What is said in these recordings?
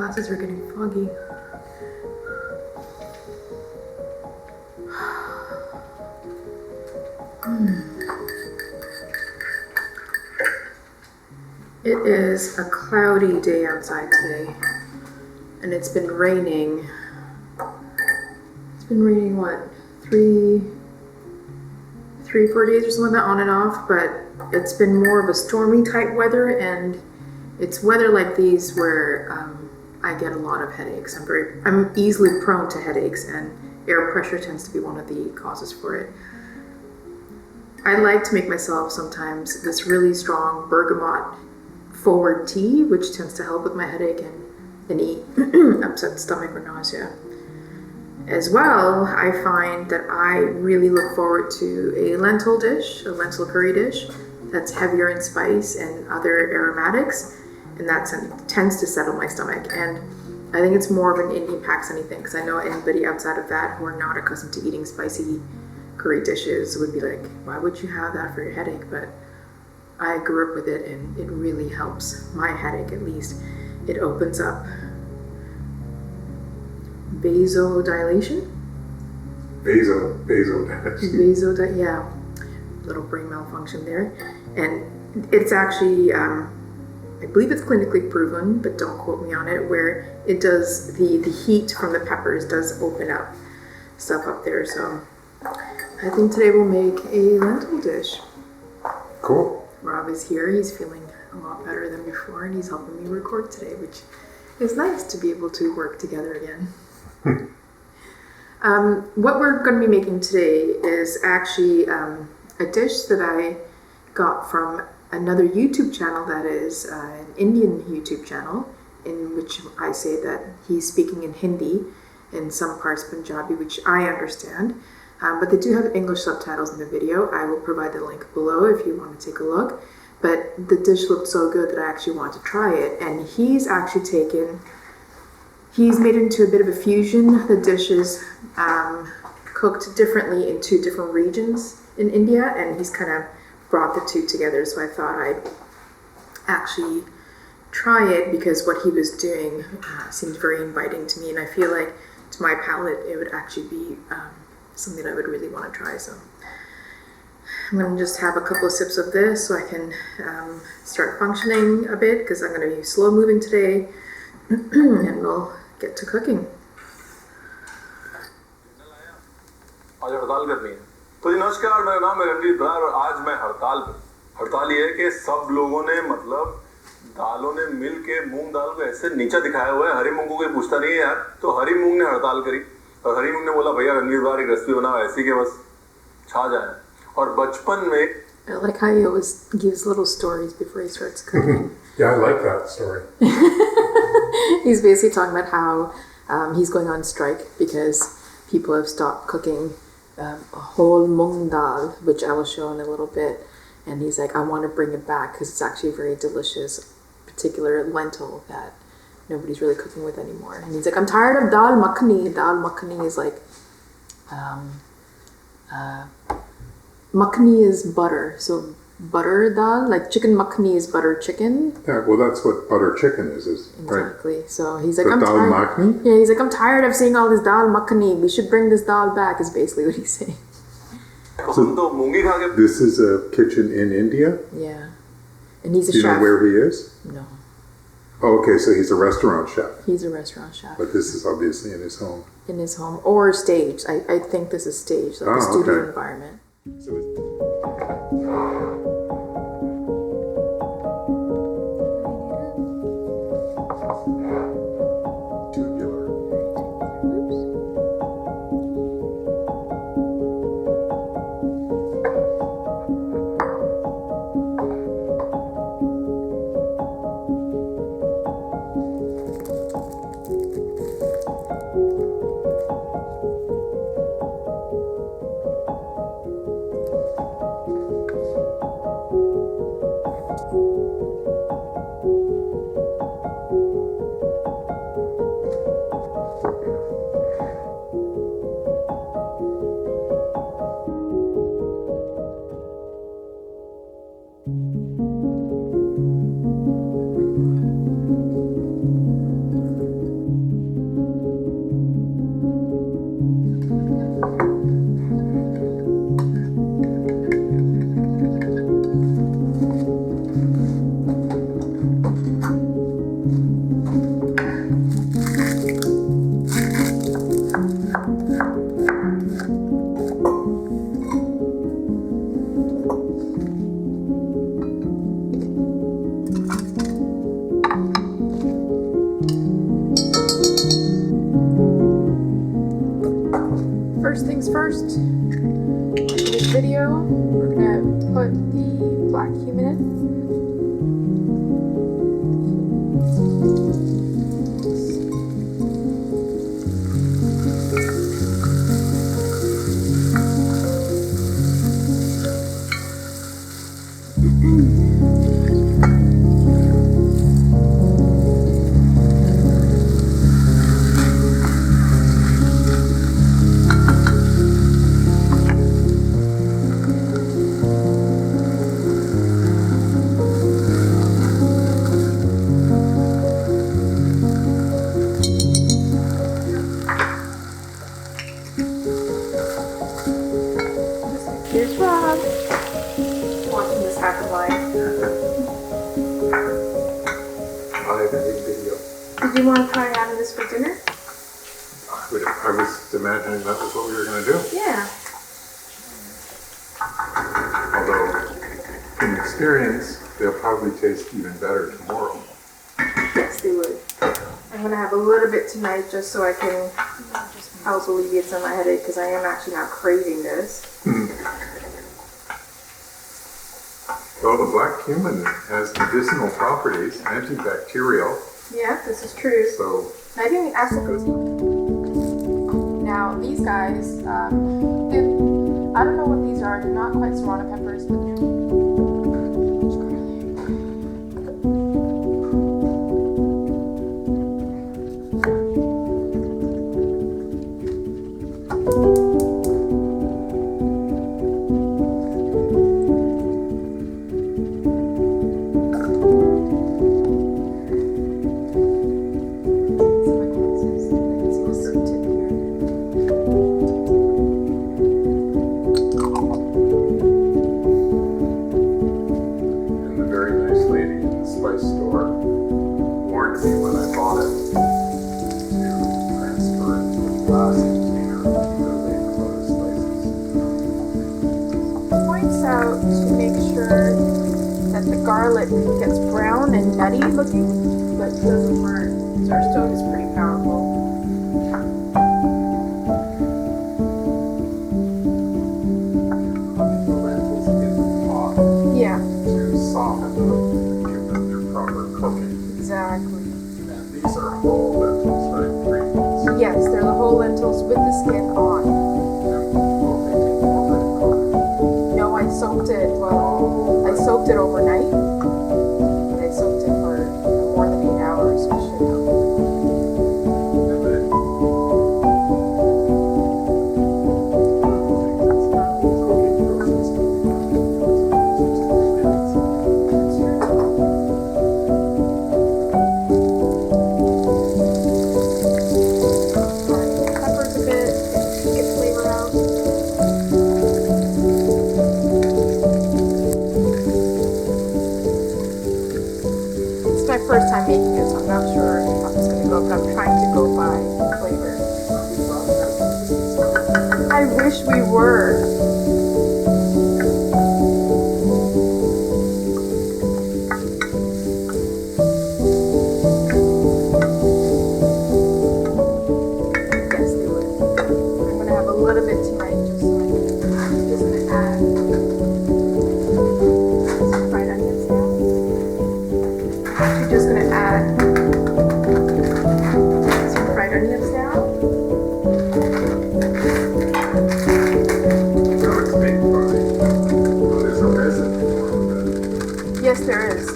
glasses are getting foggy. It is a cloudy day outside today, and it's been raining. It's been raining, what, 4 days or something like that, on and off, but it's been more of a stormy type weather, and it's weather like these where I get a lot of headaches. I'm easily prone to headaches, and air pressure tends to be one of the causes for it. I like to make myself sometimes this really strong bergamot forward tea, which tends to help with my headache and any upset stomach or nausea. As well, I find that I really look forward to a lentil dish, a lentil curry dish that's heavier in spice and other aromatics, and that tends to settle my stomach. And I think it's more of an Indian Pakistani thing, because I know anybody outside of that who are not accustomed to eating spicy curry dishes would be like, why would you have that for your headache? But I grew up with it, and it really helps my headache, at least. It opens up vasodilation. Vasodilation. Yeah, little brain malfunction there. And it's actually, I believe it's clinically proven, but don't quote me on it, where it does, the heat from the peppers does open up stuff up there. So I think today we'll make a lentil dish. Cool. Rob is here. He's feeling a lot better than before, and he's helping me record today, which is nice to be able to work together again. What we're going to be making today is actually a dish that I got from another YouTube channel that is an Indian YouTube channel, in which I say that he's speaking in Hindi, in some parts Punjabi, which I understand. But they do have English subtitles in the video. I will provide the link below if you want to take a look. But the dish looked so good that I actually wanted to try it. And he's made it into a bit of a fusion. The dish is cooked differently in 2 different regions in India, and he's kind of brought the 2 together. So I thought I'd actually try it, because what he was doing seemed very inviting to me. And I feel like to my palate, it would actually be something I would really want to try. So I'm going to just have a couple of sips of this so I can start functioning a bit, because I'm going to be slow moving today, and we'll get to cooking. आज हड़ताल करनी है। तो जी नमस्कार, मेरा नाम है रणवीर ब्रार और आज मैं हड़ताल ये है कि सब लोगों ने मतलब दालों ने मिल के मूंग दाल को ऐसे नीचा दिखाया हुआ है। हरी मूंग को कोई पूछता नहीं है यार, तो हरी मूंग ने हड़ताल करी और हरी मूंग ने बोला भैया रणवीर ब्रार एक रेसिपी बनाओ ऐसी के बस छा जाए। और बचपन में I like how he always gives little stories before he starts cooking. Yeah, I like that story. He's basically talking about how he's going on strike because people have stopped cooking whole Moong Dal, which I will show in a little bit. And he's like, I want to bring it back because it's actually a very delicious, particular lentil that nobody's really cooking with anymore. And he's like, I'm tired of dal makhani. Dal makhani is like, makhani is butter. So butter dal, like chicken makhani is butter chicken. Yeah, well, that's what butter chicken is Exactly. right? So he's like, But I'm dal tired. makhani? Yeah, he's like, I'm tired of seeing all this dal makhani. We should bring this dal back, is basically what he's saying. So this is a kitchen in India? Yeah. And he's a Do you chef. know where he is? No. Oh, okay, so he's a restaurant chef. He's a restaurant chef. But this is obviously in his home. In his home. Or staged. I think this is staged, like a studio okay. environment. So tubular. put the black cumin in. Here's Rob watching this happen live. Live and in video. Did you want to try having this for dinner? I was imagining that was what we were going to do. Yeah. Although, in experience, they'll probably taste even better tomorrow. Yes, they would. I'm gonna have a little bit tonight just so I can help alleviate some of my headache because I am actually not craving this. Well, the black cumin has medicinal properties, antibacterial. Yeah, this is true. So I didn't ask the Now these guys, I don't know what these are. They're not quite serrano peppers, but they're gets brown and nutty looking, but doesn't burn. So our stove is pretty powerful. the lentils in the pot Yeah, to soften them, give them their proper cooking. exactly. And these are whole lentils, right? 3 months. Yes, they're the whole lentils with the skin on. Will they take longer to cook? No, I soaked it. Well, I soaked it overnight. I soaked it for more than 8 hours, so it should help. And then Peppers a bit, get the flavor out. It's my first time making this. I'm not sure how it's going to go, but I'm trying to go by flavor. I wish we were. Yes, they would. I'm going to have a little bit tonight just so I'm just going to add some fried onions now. I'm just going to add some fried onions now. so it's made by, well, there's a resin for it. Yes, there is.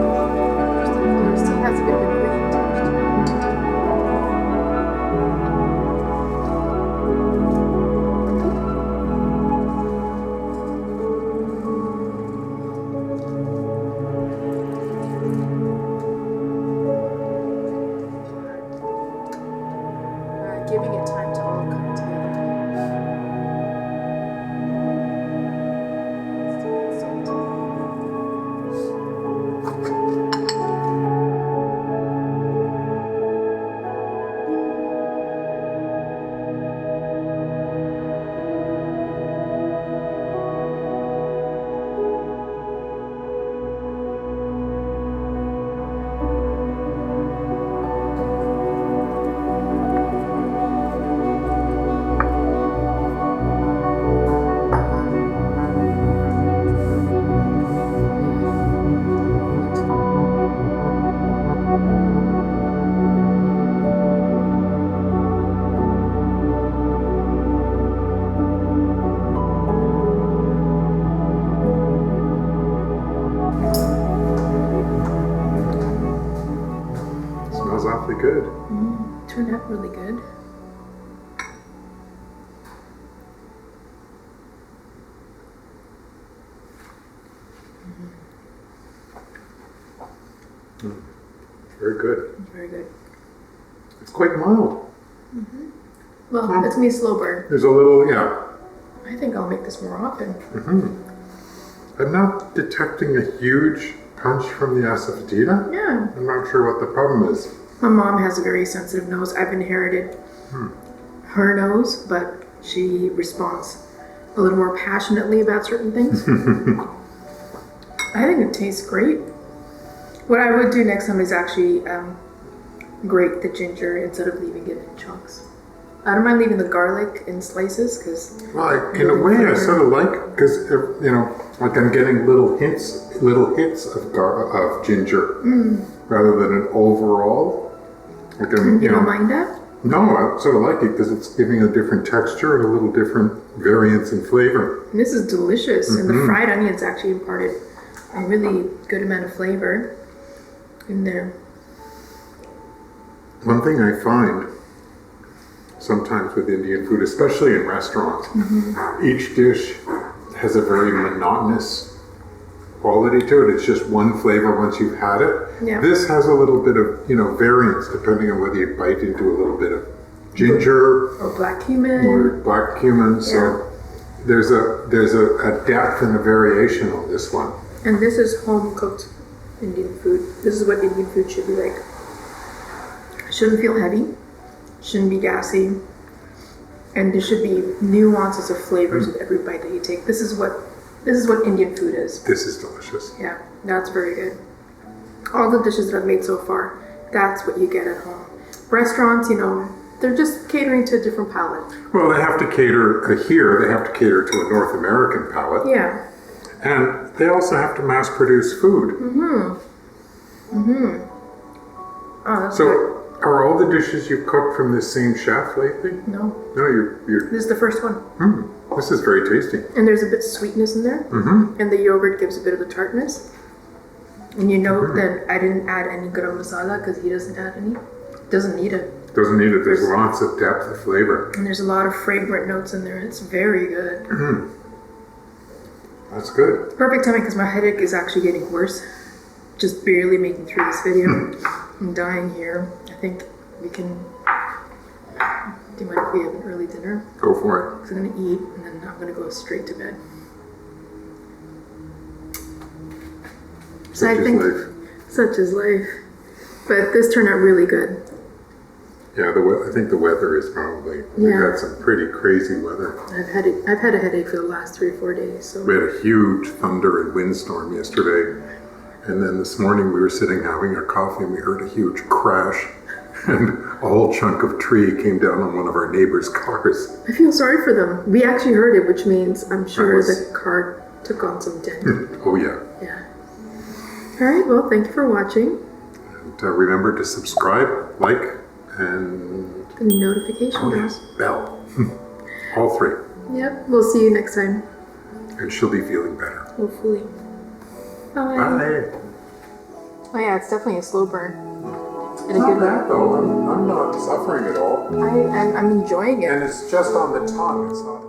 It still has a bit of a green tinge to it. Giving it time to all come together. Smells awfully good. Turned out really good. Very good. Very good. It's quite mild. Well, it's me slow burn. There's a little, yeah. I think I'll make this more often. I'm not detecting a huge punch from the asafoetida. Yeah. I'm not sure what the problem is. My mom has a very sensitive nose. I've inherited her nose, but she responds a little more passionately about certain things. I think it tastes great. What I would do next time is actually grate the ginger instead of leaving it in chunks. I don't mind leaving the garlic in slices because. Well, in a way, I sort of like, because, you know, like I'm getting little hits of ginger rather than an overall. Like I'm, You don't mind that? No, I sort of like it because it's giving a different texture and a little different variance in flavor. And this is delicious, and the fried onions actually imparted a really good amount of flavor in there. One thing I find sometimes with Indian food, especially in restaurants, each dish has a very monotonous quality to it. It's just one flavor once you've had it. Yeah. This has a little bit of, variance depending on whether you bite into a little bit of ginger Or black cumin. or black cumin. So there's a depth and a variation on this one. And this is home cooked Indian food. This is what Indian food should be like. Shouldn't feel heavy, shouldn't be gassy, and there should be nuances of flavors with every bite that you take. This is what Indian food is. This is delicious. Yeah, that's very good. All the dishes that I've made so far, that's what you get at home. Restaurants, they're just catering to a different palate. Well, they have to cater here. They have to cater to a North American palate. Yeah. And they also have to mass produce food. Oh, that's So, good. are all the dishes you've cooked from this same chef lately? No, No, you're. this is the first one. This is very tasty. And there's a bit of sweetness in there. And the yogurt gives a bit of the tartness. And you know that I didn't add any garam masala because he doesn't add any. Doesn't need it. Doesn't need it. There's lots of depth of flavor. And there's a lot of fragrant notes in there. It's very good. That's good. Perfect timing because my headache is actually getting worse. Just barely making through this video. I'm dying here. I think we can. Do you mind if we have an early dinner? Go for it. Because I'm going to eat and then I'm going to go straight to bed. So I think such is life. But this turned out really good. Yeah, I think the weather is probably. We had some pretty crazy weather. I've had a headache for the last 3 or 4 days. So We had a huge thunder and windstorm yesterday, and then this morning we were sitting having our coffee and we heard a huge crash, and a whole chunk of tree came down on one of our neighbors' cars. I feel sorry for them. We actually heard it, which means I'm sure was- the car took on some dent. Oh yeah. Yeah. All right. Well, thank you for watching. And remember to subscribe, like, and The notification bells. bell. All three. Yep. We'll see you next time. And she'll be feeling better. Hopefully. Bye. Bye. Oh yeah, it's definitely a slow burn. And It's not bad though. I'm not suffering at all. I'm enjoying it. And it's just on the tongue. It's not.